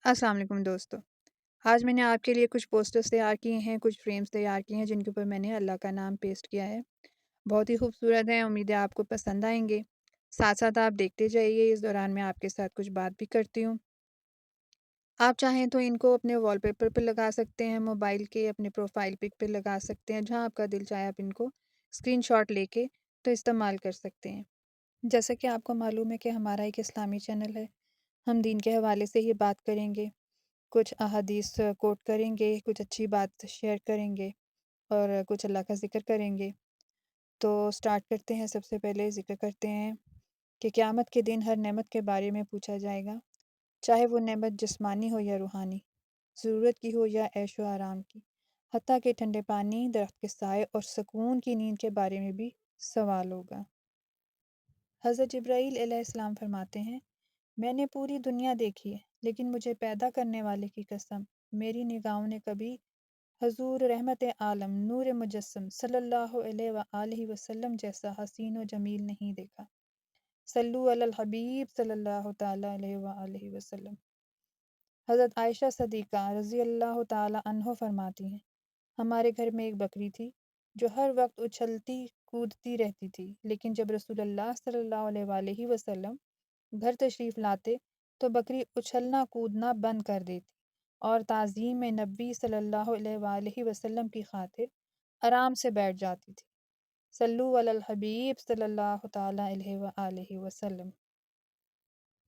السلام علیکم دوستو۔ آج میں نے آپ کے لیے کچھ پوسٹرز تیار کیے ہیں، کچھ فریمز تیار کیے ہیں جن کے اوپر میں نے اللہ کا نام پیسٹ کیا ہے۔ بہت ہی خوبصورت ہیں، امید ہے آپ کو پسند آئیں گے۔ ساتھ ساتھ آپ دیکھتے جائیے، اس دوران میں آپ کے ساتھ کچھ بات بھی کرتی ہوں۔ آپ چاہیں تو ان کو اپنے وال پیپر پہ لگا سکتے ہیں، موبائل کے اپنے پروفائل پک پہ لگا سکتے ہیں، جہاں آپ کا دل چاہے آپ ان کو اسکرین شاٹ لے کے تو استعمال کر سکتے ہیں۔ جیسا کہ آپ کو معلوم ہے کہ ہمارا ایک اسلامی چینل ہے، ہم دین کے حوالے سے ہی بات کریں گے، کچھ احادیث کوٹ کریں گے، کچھ اچھی بات شیئر کریں گے اور کچھ اللہ کا ذکر کریں گے۔ تو سٹارٹ کرتے ہیں۔ سب سے پہلے ذکر کرتے ہیں کہ قیامت کے دن ہر نعمت کے بارے میں پوچھا جائے گا، چاہے وہ نعمت جسمانی ہو یا روحانی، ضرورت کی ہو یا عیش و آرام کی، حتیٰ کہ ٹھنڈے پانی، درخت کے سائے اور سکون کی نیند کے بارے میں بھی سوال ہوگا۔ حضرت جبرائیل علیہ السلام فرماتے ہیں، میں نے پوری دنیا دیکھی ہے، لیکن مجھے پیدا کرنے والے کی قسم، میری نگاہوں نے کبھی حضور رحمت عالم نور مجسم صلی اللہ علیہ وآلہ وسلم جیسا حسین و جمیل نہیں دیکھا۔ صلو علی الحبیب صلی اللہ تعالی علیہ وآلہ وسلم۔ حضرت عائشہ صدیقہ رضی اللہ تعالی عنہ فرماتی ہیں، ہمارے گھر میں ایک بکری تھی جو ہر وقت اچھلتی کودتی رہتی تھی، لیکن جب رسول اللہ صلی اللہ علیہ وآلہ وسلم گھر تشریف لاتے تو بکری اچھلنا کودنا بند کر دیتی اور تعظیم نبی صلی اللہ علیہ وآلہ وسلم کی خاطر آرام سے بیٹھ جاتی تھی۔ صلو علی الحبیب صلی اللہ تعالی علیہ وآلہ وسلم۔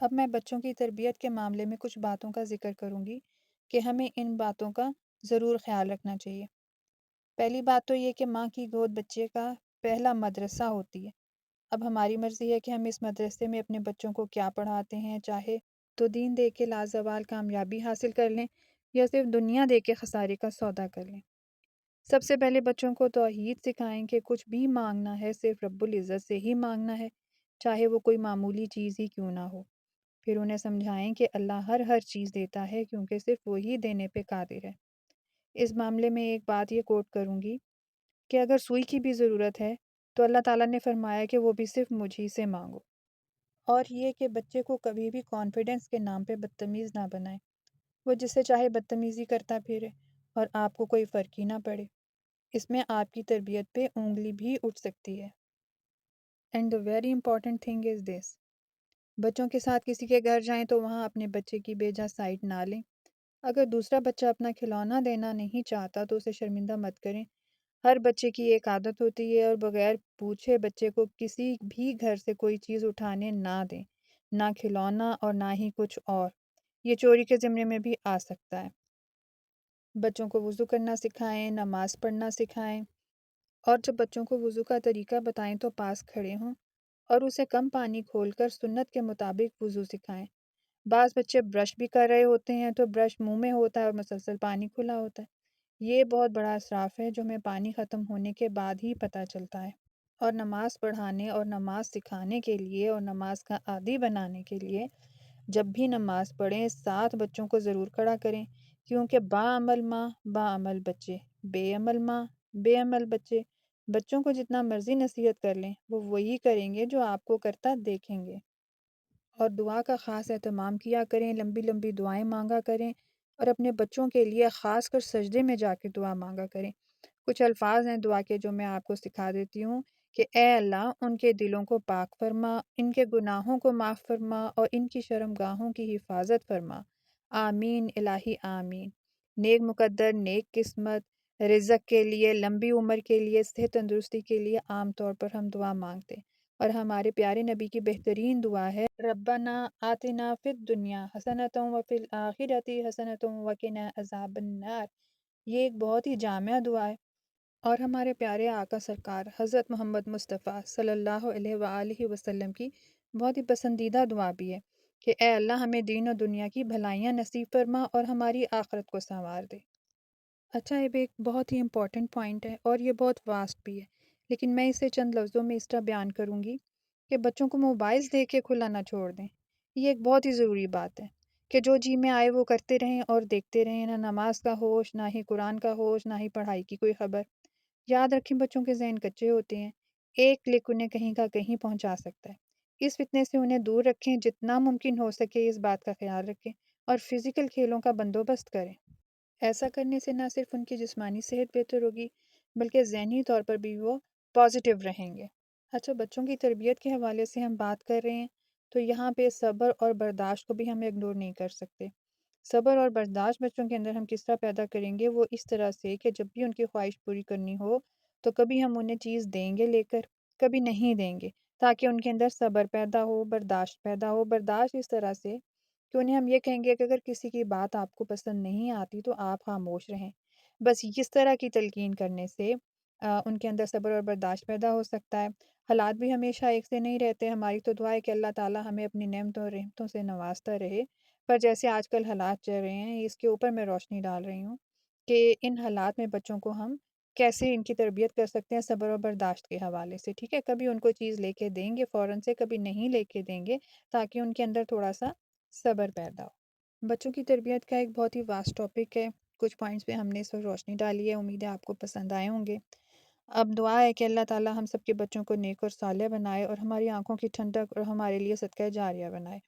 اب میں بچوں کی تربیت کے معاملے میں کچھ باتوں کا ذکر کروں گی کہ ہمیں ان باتوں کا ضرور خیال رکھنا چاہیے۔ پہلی بات تو یہ کہ ماں کی گود بچے کا پہلا مدرسہ ہوتی ہے۔ اب ہماری مرضی ہے کہ ہم اس مدرسے میں اپنے بچوں کو کیا پڑھاتے ہیں، چاہے تو دین دے کے لازوال کامیابی حاصل کر لیں یا صرف دنیا دے کے خسارے کا سودا کر لیں۔ سب سے پہلے بچوں کو توحید سکھائیں کہ کچھ بھی مانگنا ہے صرف رب العزت سے ہی مانگنا ہے، چاہے وہ کوئی معمولی چیز ہی کیوں نہ ہو۔ پھر انہیں سمجھائیں کہ اللہ ہر چیز دیتا ہے کیونکہ صرف وہی دینے پہ قادر ہے۔ اس معاملے میں ایک بات یہ کوٹ کروں گی کہ اگر سوئی کی بھی ضرورت ہے تو اللہ تعالیٰ نے فرمایا کہ وہ بھی صرف مجھ ہی سے مانگو۔ اور یہ کہ بچے کو کبھی بھی کانفیڈنس کے نام پہ بدتمیز نہ بنائیں، وہ جس سے چاہے بدتمیزی کرتا پھرے اور آپ کو کوئی فرق ہی نہ پڑے، اس میں آپ کی تربیت پہ انگلی بھی اٹھ سکتی ہے۔ And the very important thing is this، بچوں کے ساتھ کسی کے گھر جائیں تو وہاں اپنے بچے کی بیجا سائٹ نہ لیں۔ اگر دوسرا بچہ اپنا کھلونا دینا نہیں چاہتا تو اسے شرمندہ مت کریں۔ ہر بچے کی ایک عادت ہوتی ہے اور بغیر پوچھے بچے کو کسی بھی گھر سے کوئی چیز اٹھانے نہ دیں، نہ کھلونا اور نہ ہی کچھ اور، یہ چوری کے ضمن میں بھی آ سکتا ہے۔ بچوں کو وضو کرنا سکھائیں، نماز پڑھنا سکھائیں، اور جب بچوں کو وضو کا طریقہ بتائیں تو پاس کھڑے ہوں اور اسے کم پانی کھول کر سنت کے مطابق وضو سکھائیں۔ بعض بچے برش بھی کر رہے ہوتے ہیں تو برش منہ میں ہوتا ہے اور مسلسل پانی کھلا ہوتا ہے، یہ بہت بڑا اسراف ہے جو ہمیں پانی ختم ہونے کے بعد ہی پتہ چلتا ہے۔ اور نماز پڑھانے اور نماز سکھانے کے لیے اور نماز کا عادی بنانے کے لیے جب بھی نماز پڑھیں 7 بچوں کو ضرور کھڑا کریں، کیونکہ باعمل ماں باعمل بچے، بے عمل ماں بے عمل بچے۔ بچوں کو جتنا مرضی نصیحت کر لیں وہ وہی کریں گے جو آپ کو کرتا دیکھیں گے۔ اور دعا کا خاص اہتمام کیا کریں، لمبی لمبی دعائیں مانگا کریں اور اپنے بچوں کے لیے خاص کر سجدے میں جا کے دعا مانگا کریں۔ کچھ الفاظ ہیں دعا کے جو میں آپ کو سکھا دیتی ہوں کہ اے اللہ ان کے دلوں کو پاک فرما، ان کے گناہوں کو معاف فرما اور ان کی شرمگاہوں کی حفاظت فرما، آمین الہی آمین۔ نیک مقدر، نیک قسمت، رزق کے لیے، لمبی عمر کے لیے، صحت تندرستی کے لیے عام طور پر ہم دعا مانگتے ہیں، اور ہمارے پیارے نبی کی بہترین دعا ہے ربنا آتنا فی الدنیا حسنۃ وفی الآخرۃ حسنۃ وقنا عذاب النار۔ یہ ایک بہت ہی جامع دعا ہے، اور ہمارے پیارے آقا سرکار حضرت محمد مصطفیٰ صلی اللہ علیہ وآلہ وسلم کی بہت ہی پسندیدہ دعا بھی ہے کہ اے اللہ ہمیں دین و دنیا کی بھلائیاں نصیب فرما اور ہماری آخرت کو سنوار دے۔ اچھا، یہ بھی ایک بہت ہی امپورٹنٹ پوائنٹ ہے اور یہ بہت واسٹ بھی ہے، لیکن میں اسے چند لفظوں میں اس طرح بیان کروں گی کہ بچوں کو موبائلز دے کے کھلا نہ چھوڑ دیں۔ یہ ایک بہت ہی ضروری بات ہے کہ جو جی میں آئے وہ کرتے رہیں اور دیکھتے رہیں، نہ نماز کا ہوش، نہ ہی قرآن کا ہوش، نہ ہی پڑھائی کی کوئی خبر۔ یاد رکھیں بچوں کے ذہن کچے ہوتے ہیں، ایک کلک انہیں کہیں کا کہیں پہنچا سکتا ہے۔ اس فتنے سے انہیں دور رکھیں، جتنا ممکن ہو سکے اس بات کا خیال رکھیں اور فزیکل کھیلوں کا بندوبست کریں۔ ایسا کرنے سے نہ صرف ان کی جسمانی صحت بہتر ہوگی بلکہ ذہنی طور پر بھی وہ پازیٹیو رہیں گے۔ اچھا، بچوں کی تربیت کے حوالے سے ہم بات کر رہے ہیں تو یہاں پہ صبر اور برداشت کو بھی ہم اگنور نہیں کر سکتے۔ صبر اور برداشت بچوں کے اندر ہم کس طرح پیدا کریں گے؟ وہ اس طرح سے کہ جب بھی ان کی خواہش پوری کرنی ہو تو کبھی ہم انہیں چیز دیں گے لے کر، کبھی نہیں دیں گے، تاکہ ان کے اندر صبر پیدا ہو، برداشت پیدا ہو۔ برداشت اس طرح سے کہ انہیں ہم یہ کہیں گے کہ اگر کسی کی بات آپ کو پسند نہیں آتی تو آپ خاموش رہیں۔ بس اس طرح کی تلقین کرنے سے ان کے اندر صبر اور برداشت پیدا ہو سکتا ہے۔ حالات بھی ہمیشہ ایک سے نہیں رہتے۔ ہماری تو دعا ہے کہ اللہ تعالیٰ ہمیں اپنی نعمتوں اور رحمتوں سے نوازتا رہے، پر جیسے آج کل حالات چل رہے ہیں اس کے اوپر میں روشنی ڈال رہی ہوں کہ ان حالات میں بچوں کو ہم کیسے ان کی تربیت کر سکتے ہیں صبر اور برداشت کے حوالے سے، ٹھیک ہے؟ کبھی ان کو چیز لے کے دیں گے فوراً سے، کبھی نہیں لے کے دیں گے، تاکہ ان کے اندر تھوڑا سا صبر پیدا ہو۔ بچوں کی تربیت کا ایک بہت ہی واسٹ ٹاپک ہے، کچھ پوائنٹس پہ ہم نے اس وقت روشنی ڈالی ہے، امید ہے آپ کو پسند آئے ہوں گے۔ اب دعا ہے کہ اللہ تعالیٰ ہم سب کے بچوں کو نیک اور صالح بنائے اور ہماری آنکھوں کی ٹھنڈک اور ہمارے لیے صدقہ جاریہ بنائے۔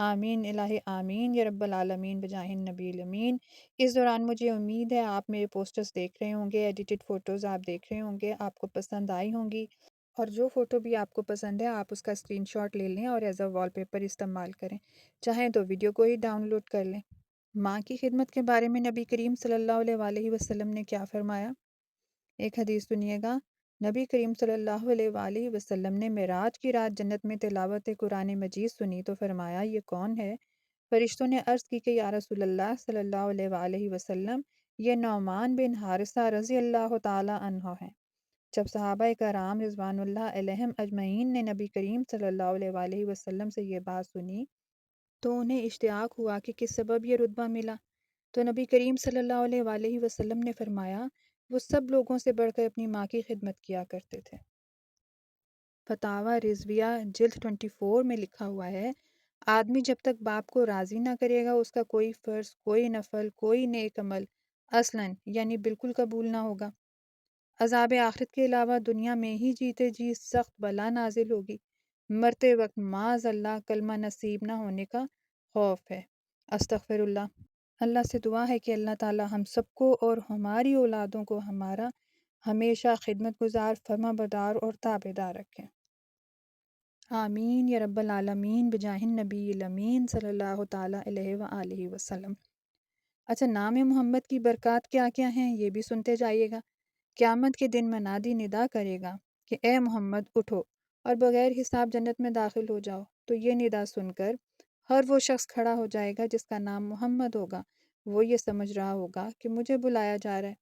آمین الہ آمین یا رب العالمین بجاہ النبی الامین۔ اس دوران مجھے امید ہے آپ میرے پوسٹرز دیکھ رہے ہوں گے، ایڈیٹڈ فوٹوز آپ دیکھ رہے ہوں گے، آپ کو پسند آئی ہوں گی، اور جو فوٹو بھی آپ کو پسند ہے آپ اس کا اسکرین شاٹ لے لیں اور ایز اے وال پیپر استعمال کریں، چاہیں تو ویڈیو کو ہی ڈاؤن لوڈ کر لیں۔ ماں کی خدمت کے بارے میں نبی کریم صلی اللہ علیہ وآلہ وسلم نے کیا فرمایا؟ ایک حدیث سنیے گا۔ نبی کریم صلی اللہ علیہ وآلہ وسلم نے معراج کی رات جنت میں تلاوت قرآن مجید سنی تو فرمایا، یہ کون ہے؟ فرشتوں نے عرض کی کہ یا رسول اللہ صلی اللہ علیہ وآلہ وسلم، یہ نعمان بن حارثہ رضی اللہ تعالی عنہ ہیں۔ جب صحابہ کرام رضوان اللہ علیہم اجمعین نے نبی کریم صلی اللہ علیہ وآلہ وسلم سے یہ بات سنی تو انہیں اشتیاق ہوا کہ کس سبب یہ رتبہ ملا، تو نبی کریم صلی اللہ علیہ وآلہ وسلم نے فرمایا، وہ سب لوگوں سے بڑھ کر اپنی ماں کی خدمت کیا کرتے تھے۔ فتاوی رضویہ جلد 24 میں لکھا ہوا ہے، آدمی جب تک باپ کو راضی نہ کرے گا اس کا کوئی فرض، کوئی نفل، کوئی نیک عمل اصلاً یعنی بالکل قبول نہ ہوگا۔ عذاب آخرت کے علاوہ دنیا میں ہی جیتے جی سخت بلا نازل ہوگی، مرتے وقت معاذ اللہ کلمہ نصیب نہ ہونے کا خوف ہے۔ استغفر اللہ۔ اللہ سے دعا ہے کہ اللہ تعالی ہم سب کو اور ہماری اولادوں کو ہمارا ہمیشہ خدمت گزار، فرما بردار اور تابعدار رکھیں۔ آمین یا رب العالمین بجاہ النبی الامین صلی اللہ تعالی علیہ وآلہ وسلم۔ اچھا، نام محمد کی برکات کیا کیا ہیں یہ بھی سنتے جائیے گا۔ قیامت کے دن منادی ندا کرے گا کہ اے محمد اٹھو اور بغیر حساب جنت میں داخل ہو جاؤ، تو یہ ندا سن کر ہر وہ شخص کھڑا ہو جائے گا جس کا نام محمد ہوگا، وہ یہ سمجھ رہا ہوگا کہ مجھے بلایا جا رہا ہے،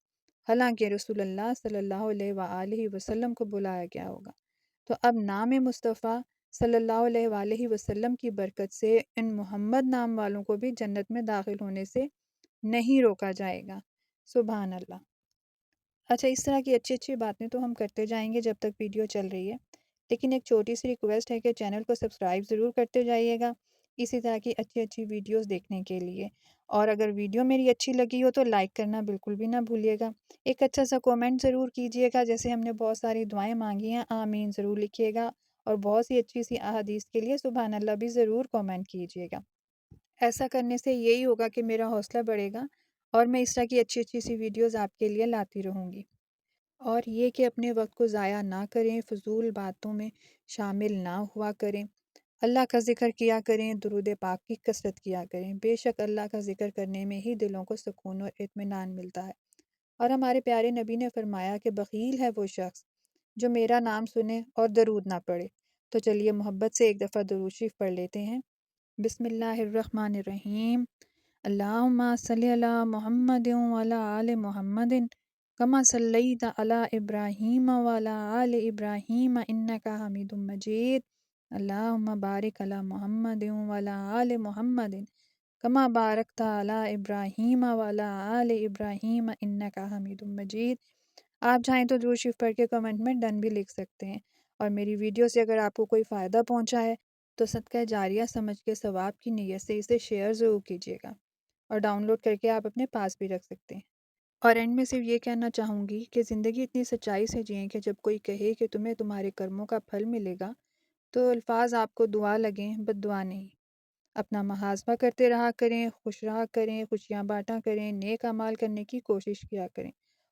حالانکہ رسول اللہ صلی اللہ علیہ وآلہ وسلم کو بلایا گیا ہوگا۔ تو اب نام مصطفیٰ صلی اللہ علیہ وآلہ وسلم کی برکت سے ان محمد نام والوں کو بھی جنت میں داخل ہونے سے نہیں روکا جائے گا۔ سبحان اللہ۔ اچھا، اس طرح کی اچھی اچھی باتیں تو ہم کرتے جائیں گے جب تک ویڈیو چل رہی ہے، لیکن ایک چھوٹی سی ریکویسٹ ہے کہ چینل کو سبسکرائب ضرور کرتے جائیے گا اسی طرح کی اچھی اچھی ویڈیوز دیکھنے کے لیے، اور اگر ویڈیو میری اچھی لگی ہو تو لائک کرنا بالکل بھی نہ بھولیے گا، ایک اچھا سا کومنٹ ضرور کیجیے گا، جیسے ہم نے بہت ساری دعائیں مانگی ہیں آمین ضرور لکھیے گا، اور بہت سی اچھی سی احادیث کے لیے سبحان اللہ بھی ضرور کومنٹ کیجیے گا۔ ایسا کرنے سے یہی ہوگا کہ میرا حوصلہ بڑھے گا اور میں اس طرح کی اچھی اچھی سی ویڈیوز آپ کے لیے لاتی رہوں گی۔ اور یہ کہ اپنے وقت کو ضائع نہ کریں، فضول باتوں میں شامل نہ ہوا کریں، اللہ کا ذکر کیا کریں، درود پاک کی کثرت کیا کریں، بے شک اللہ کا ذکر کرنے میں ہی دلوں کو سکون اور اطمینان ملتا ہے۔ اور ہمارے پیارے نبی نے فرمایا کہ بخیل ہے وہ شخص جو میرا نام سنے اور درود نہ پڑھے۔ تو چلیے محبت سے ایک دفعہ درود شریف پڑھ لیتے ہیں۔ بسم اللہ الرحمن الرحیم۔ اللہم صلی علی محمد وعلی آل محمد کما صلیت علی ابراہیم وعلی آل ابراہیم انک حمید مجید۔ اللہم بارک علی محمد وعلی آل محمد کما بارکت علی ابراہیم وعلی آل ابراہیم انک حمید مجید۔ آپ چاہیں تو درود شریف پڑھ کے کمنٹ میں ڈن بھی لکھ سکتے ہیں، اور میری ویڈیو سے اگر آپ کو کوئی فائدہ پہنچا ہے تو صدقہ جاریہ سمجھ کے ثواب کی نیت سے اسے شیئر ضرور کیجیے گا، اور ڈاؤن لوڈ کر کے آپ اپنے پاس بھی رکھ سکتے ہیں۔ اور اینڈ میں صرف یہ کہنا چاہوں گی کہ زندگی اتنی سچائی سے جئیں کہ جب کوئی کہے کہ تمہیں تمہارے کرموں کا پھل ملے گا تو الفاظ آپ کو دعا لگیں، بد دعا نہیں۔ اپنا محاسبہ کرتے رہا کریں، خوش رہا کریں، خوشیاں بانٹا کریں، نیک اعمال کرنے کی کوشش کیا کریں،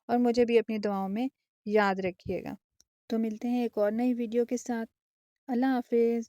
اور مجھے بھی اپنی دعاؤں میں یاد رکھیے گا۔ تو ملتے ہیں ایک اور نئی ویڈیو کے ساتھ۔ اللہ حافظ۔